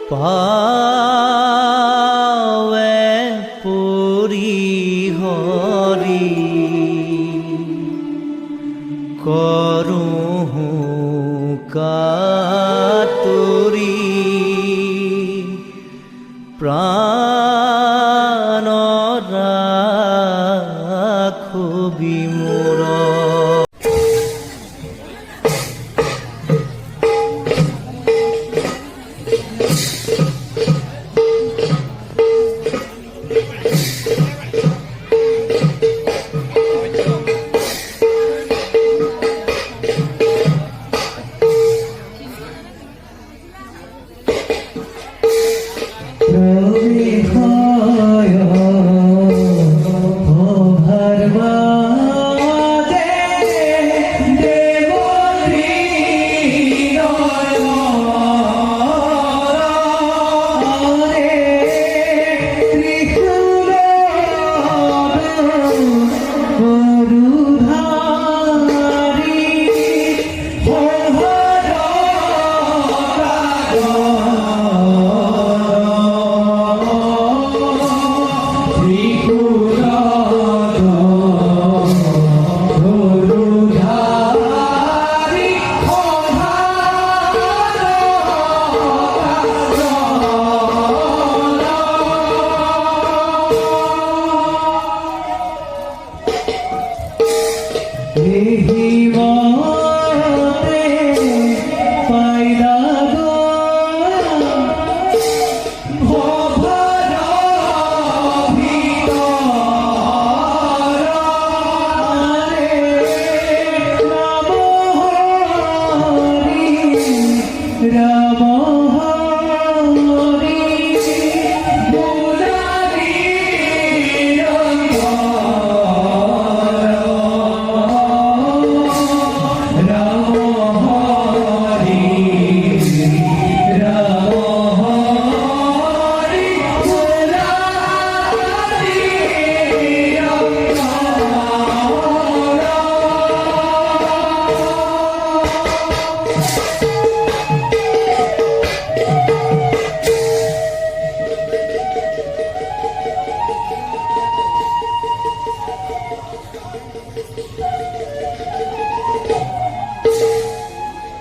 পাৱে পুৰি হৰি কৰোঁ কাতুৰি প্ৰাণ ৰাখবি মোৰ।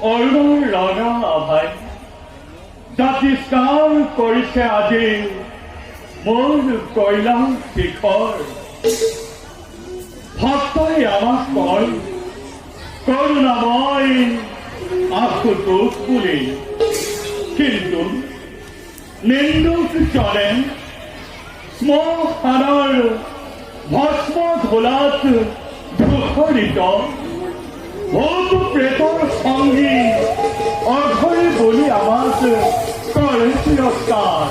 অৰুণৰ ৰঙা আভাই জাতিষ্কাৰ কৰিছে আজি মোৰ কৈলাশ শিখৰ। ভক্তই আমাক কয় কৰুণাময় আশুতোষ বুলি, কিন্তু নিন্দুক জনে শ্মশানৰ ভস্ম ধোলাত ধূসৰিত ভূত প্ৰেতৰ সঙ্গী অঘৰী বুলি আমাক কৰে তিৰস্কাৰ।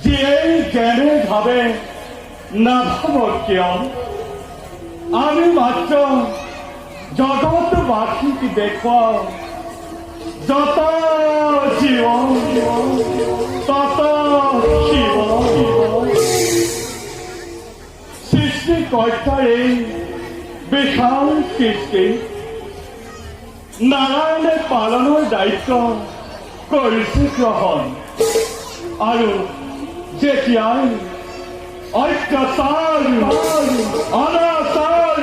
যিয়েই যেনে ভাবে নাভাবক কিয়, আমি মাত্ৰ জগতবাসীক দেখুৱাও যত জীৱ তত শিৱ। সৃষ্টিকৰ্তাৰ এই বিশাল সৃষ্টি নাৰায়ণে পালনৰ দায়িত্ব কৰিছে গ্ৰহণ, আৰু যেতিয়াই অত্যাচাৰ অনাচাৰ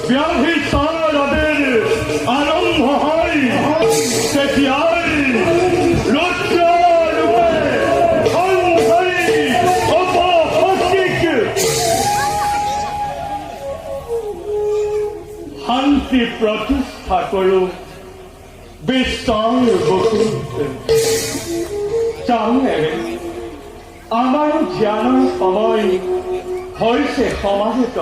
ব্যভিচাৰ আদিৰ আৰম্ভ হয়, তেতিয়াই ৰুদ্ৰৰূপে সংহাৰী অপশক্তিক শান্তি প্ৰতিষ্ঠা কৰোঁ বিশ্বৰ বুকুত। যাওঁৰে আমাৰ জ্ঞানৰ সময় হৈছে সমাহিত।